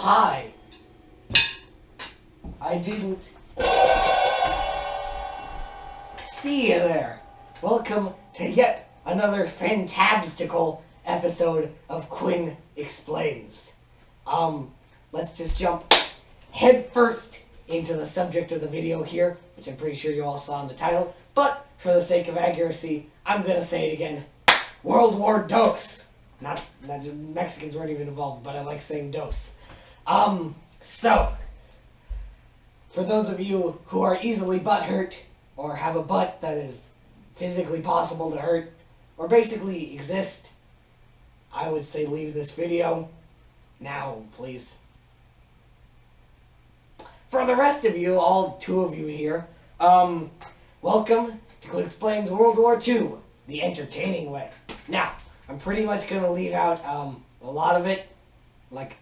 hi. I didn't see you there. Welcome to yet another fantastical episode of Quinn Explains. Let's just jump head first into the subject of the video here, which I'm pretty sure you all saw in the title, but for the sake of accuracy, I'm gonna say it again. World War Dos. Not Mexicans weren't even involved, but I like saying dos. So, for those of you who are easily butthurt, or have a butt that is physically possible to hurt, or basically exist, I would say leave this video now, please. For the rest of you, all two of you here, welcome to Quinn Explains World War II, the entertaining way. Now, I'm pretty much going to leave out a lot of it, like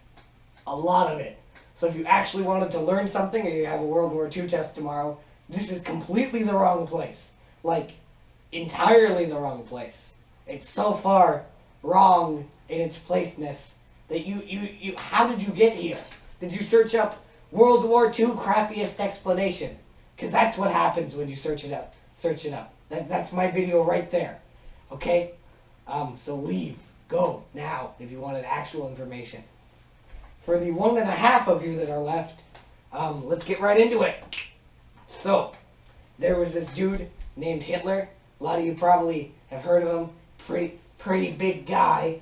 a lot of it. So if you actually wanted to learn something or you have a World War II test tomorrow, this is completely the wrong place. Like, entirely the wrong place. It's so far wrong in its placeness that you how did you get here? Did you search up World War II crappiest explanation? Because that's what happens when you search it up. Search it up. That's my video right there. Okay? So leave. Go now if you wanted actual information. For the 1.5 of you that are left, let's get right into it. So, there was this dude named Hitler. A lot of you probably have heard of him. Pretty big guy.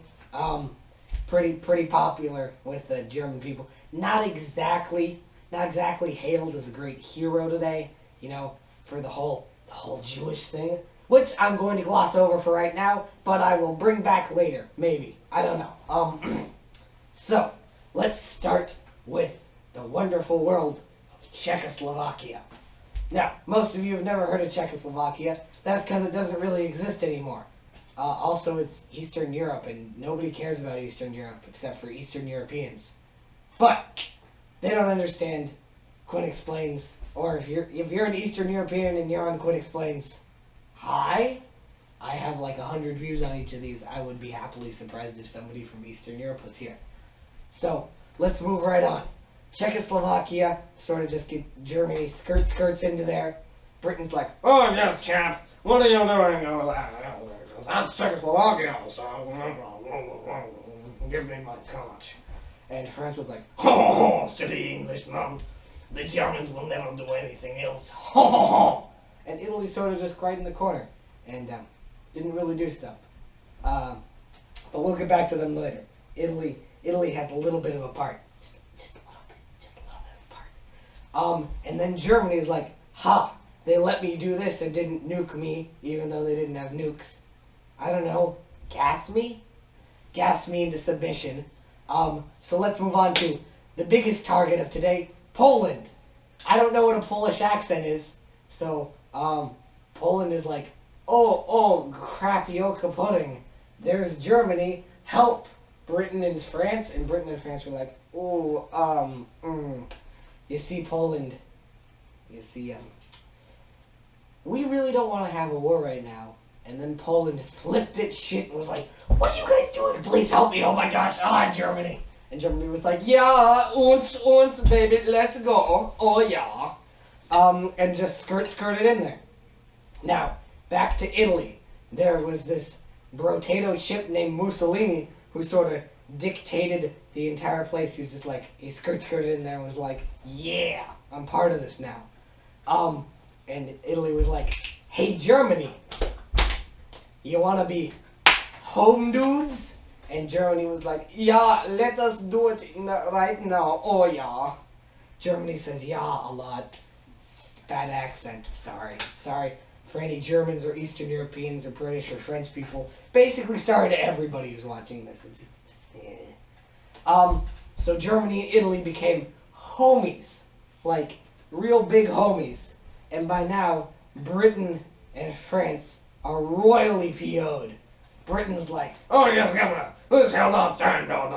Pretty popular with the German people. Not exactly hailed as a great hero today, you know, for the whole Jewish thing, which I'm going to gloss over for right now, but I will bring back later, maybe. I don't know. So, let's start with the wonderful world of Czechoslovakia. Now, most of you have never heard of Czechoslovakia. That's because it doesn't really exist anymore. Also, it's Eastern Europe, and nobody cares about Eastern Europe except for Eastern Europeans. But they don't understand Quinn Explains, or if you're an Eastern European and you're on Quinn Explains, hi. I have like 100 views on each of these. I would be happily surprised if somebody from Eastern Europe was here. So, let's move right on. Czechoslovakia, sort of just get Germany skirts into there. Britain's like, oh yes, champ, what are you doing over there? That's Czechoslovakia, so give me my scotch. And France was like, ho ho ho, silly Englishman. The Germans will never do anything else. Ho ho ho. And Italy sort of just cried in the corner and didn't really do stuff. But we'll get back to them later. Italy has a little bit of a part. Just a little bit of a part. And then Germany is like, ha, they let me do this and didn't nuke me, even though they didn't have nukes. I don't know, gas me? Gas me into submission. So let's move on to the biggest target of today, Poland. I don't know what a Polish accent is, so, Poland is like, oh, crapioca pudding. There's Germany, help. Britain and France, and Britain and France were like, oh, You see, Poland, we really don't want to have a war right now. And then Poland flipped its shit and was like, what are you guys doing? Please help me, oh my gosh, Germany. And Germany was like, yeah, uns, baby, let's go, oh yeah. And just skirted in there. Now, back to Italy. There was this potato chip named Mussolini who sort of dictated the entire place. He was just like, he skirted in there and was like, yeah, I'm part of this now. And Italy was like, hey, Germany, you want to be home dudes? And Germany was like, yeah, let us do it right now. Oh, yeah. Germany says, yeah, a lot. Bad accent. Sorry for any Germans or Eastern Europeans or British or French people. Basically, sorry to everybody who's watching this. So Germany and Italy became homies. Like, real big homies. And by now, Britain and France are royally PO'd. Britain's like, oh yes, Governor, this shall not stand, no.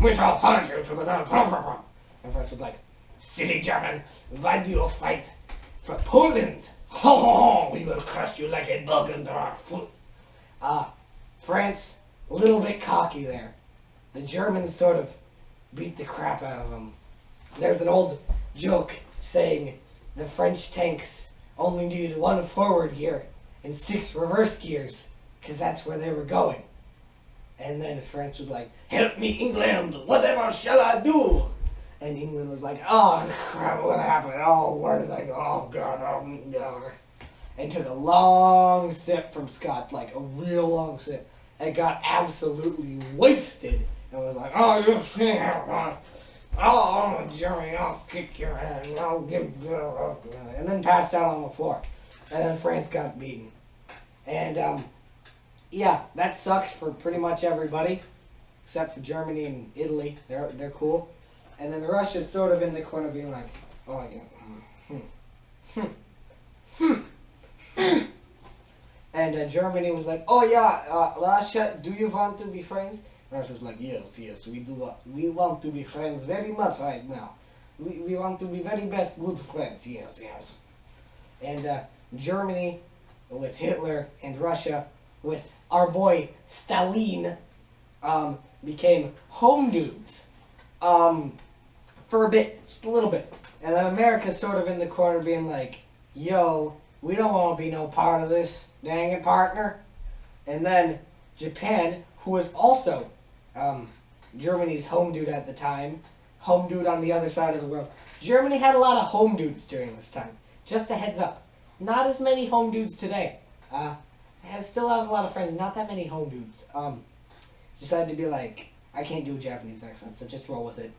We shall punish you to the death. And France was like, silly German, why do you fight for Poland? Ho ho ho, we will crush you like a bug under our foot. France a little bit cocky there. The Germans sort of beat the crap out of them. There's an old joke saying the French tanks only needed 1 forward gear and 6 reverse gears, because that's where they were going. And then France was like, help me, England, whatever shall I do? And England was like, oh crap, what happened? Oh, where did I go? Oh God, oh God. And took a long sip from Scott, like a real long sip, and got absolutely wasted. And was like, oh, you think, oh, Jeremy, I'll kick your head, and I'll give you, and then passed out on the floor. And then France got beaten. And, yeah, that sucks for pretty much everybody, except for Germany and Italy. They're cool. And then Russia's sort of in the corner being like, oh, yeah, And Germany was like, oh yeah, Russia, do you want to be friends? Russia was like, yes, we do. We want to be friends very much right now. We want to be very best good friends, yes. And Germany with Hitler and Russia with our boy Stalin became home dudes for a bit, just a little bit. And then America's sort of in the corner being like, yo, we don't want to be no part of this, dang it, partner. And then Japan, who was also Germany's home dude at the time, home dude on the other side of the world. Germany had a lot of home dudes during this time. Just a heads up. Not as many home dudes today. I still have a lot of friends, not that many home dudes. Decided to be like, I can't do a Japanese accent, so just roll with it.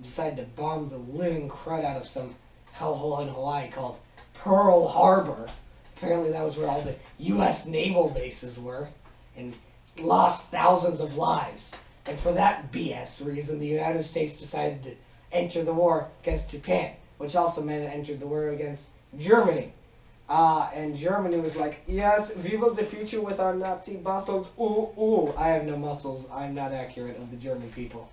Decided to bomb the living crud out of some hellhole in Hawaii called Pearl Harbor. Apparently that was where all the U.S. naval bases were, and lost thousands of lives. And for that BS reason, the United States decided to enter the war against Japan, which also meant it entered the war against Germany. And Germany was like, yes, we will defeat you with our Nazi muscles. Ooh, I have no muscles. I'm not accurate of the German people.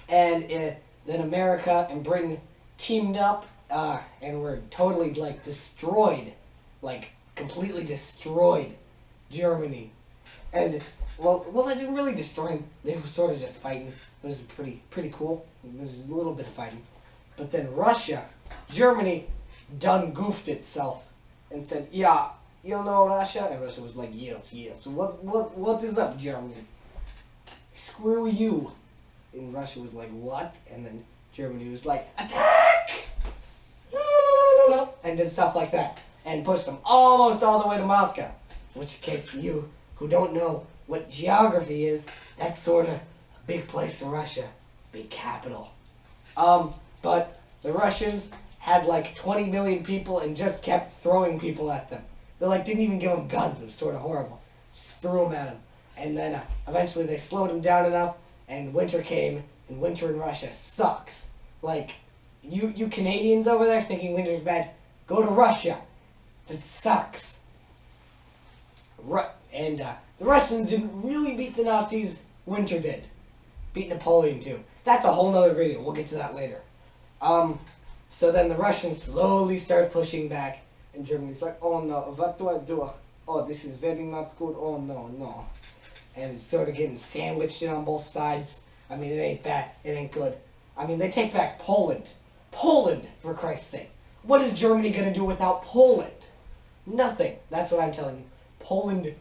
Then America and Britain teamed up and were totally, like, destroyed. Like, completely destroyed Germany. And, well, they didn't really destroy them. They were sort of just fighting. It was pretty cool. It was a little bit of fighting. But then Russia, Germany, done goofed itself and said, yeah, you know Russia? And Russia was like, yes. So what is up, Germany? Screw you. And Russia was like, what? And then Germany was like, attack! And did stuff like that. And pushed them almost all the way to Moscow. Which, in case of you who don't know what geography is, that's sort of a big place in Russia. Big capital. But the Russians had like 20 million people and just kept throwing people at them. They like didn't even give them guns. It was sort of horrible. Just threw them at them. And then eventually they slowed them down enough, and winter came, and winter in Russia sucks. Like, you Canadians over there thinking winter's bad, go to Russia. It sucks. And the Russians didn't really beat the Nazis. Winter did. Beat Napoleon too. That's a whole nother video. We'll get to that later. So then the Russians slowly start pushing back, and Germany's like, oh no, what do I do? Oh, this is very not good. Oh no. And it's sort of getting sandwiched in on both sides. I mean, it ain't bad. It ain't good. I mean, they take back Poland. Poland, for Christ's sake. What is Germany going to do without Poland? Nothing. That's what I'm telling you. Poland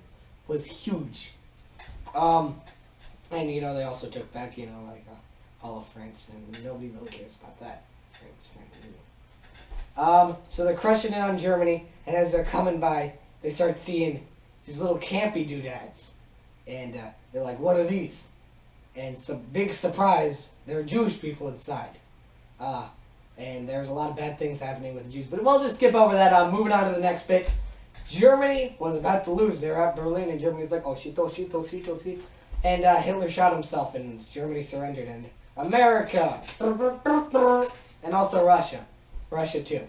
was huge. And, you know, they also took back, you know, like, all of France, and nobody really cares about that. So they're crushing it on Germany, and as they're coming by, they start seeing these little campy doodads. And they're like, what are these? And it's a big surprise, there are Jewish people inside. And there's a lot of bad things happening with the Jews. But we'll just skip over that. Moving on to the next bit. Germany was about to lose. They're at Berlin, and Germany's like, oh, shit. And Hitler shot himself, and Germany surrendered. And America, and also Russia. Russia too.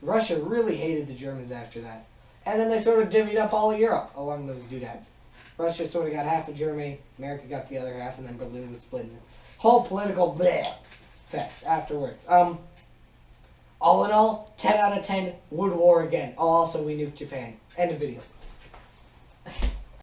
Russia really hated the Germans after that. And then they sort of divvied up all of Europe along those doodads. Russia sort of got half of Germany, America got the other half, and then Berlin was split. Whole political bleh fest afterwards. All in all, 10 out of 10 would war again. Oh, also we nuked Japan. End of video.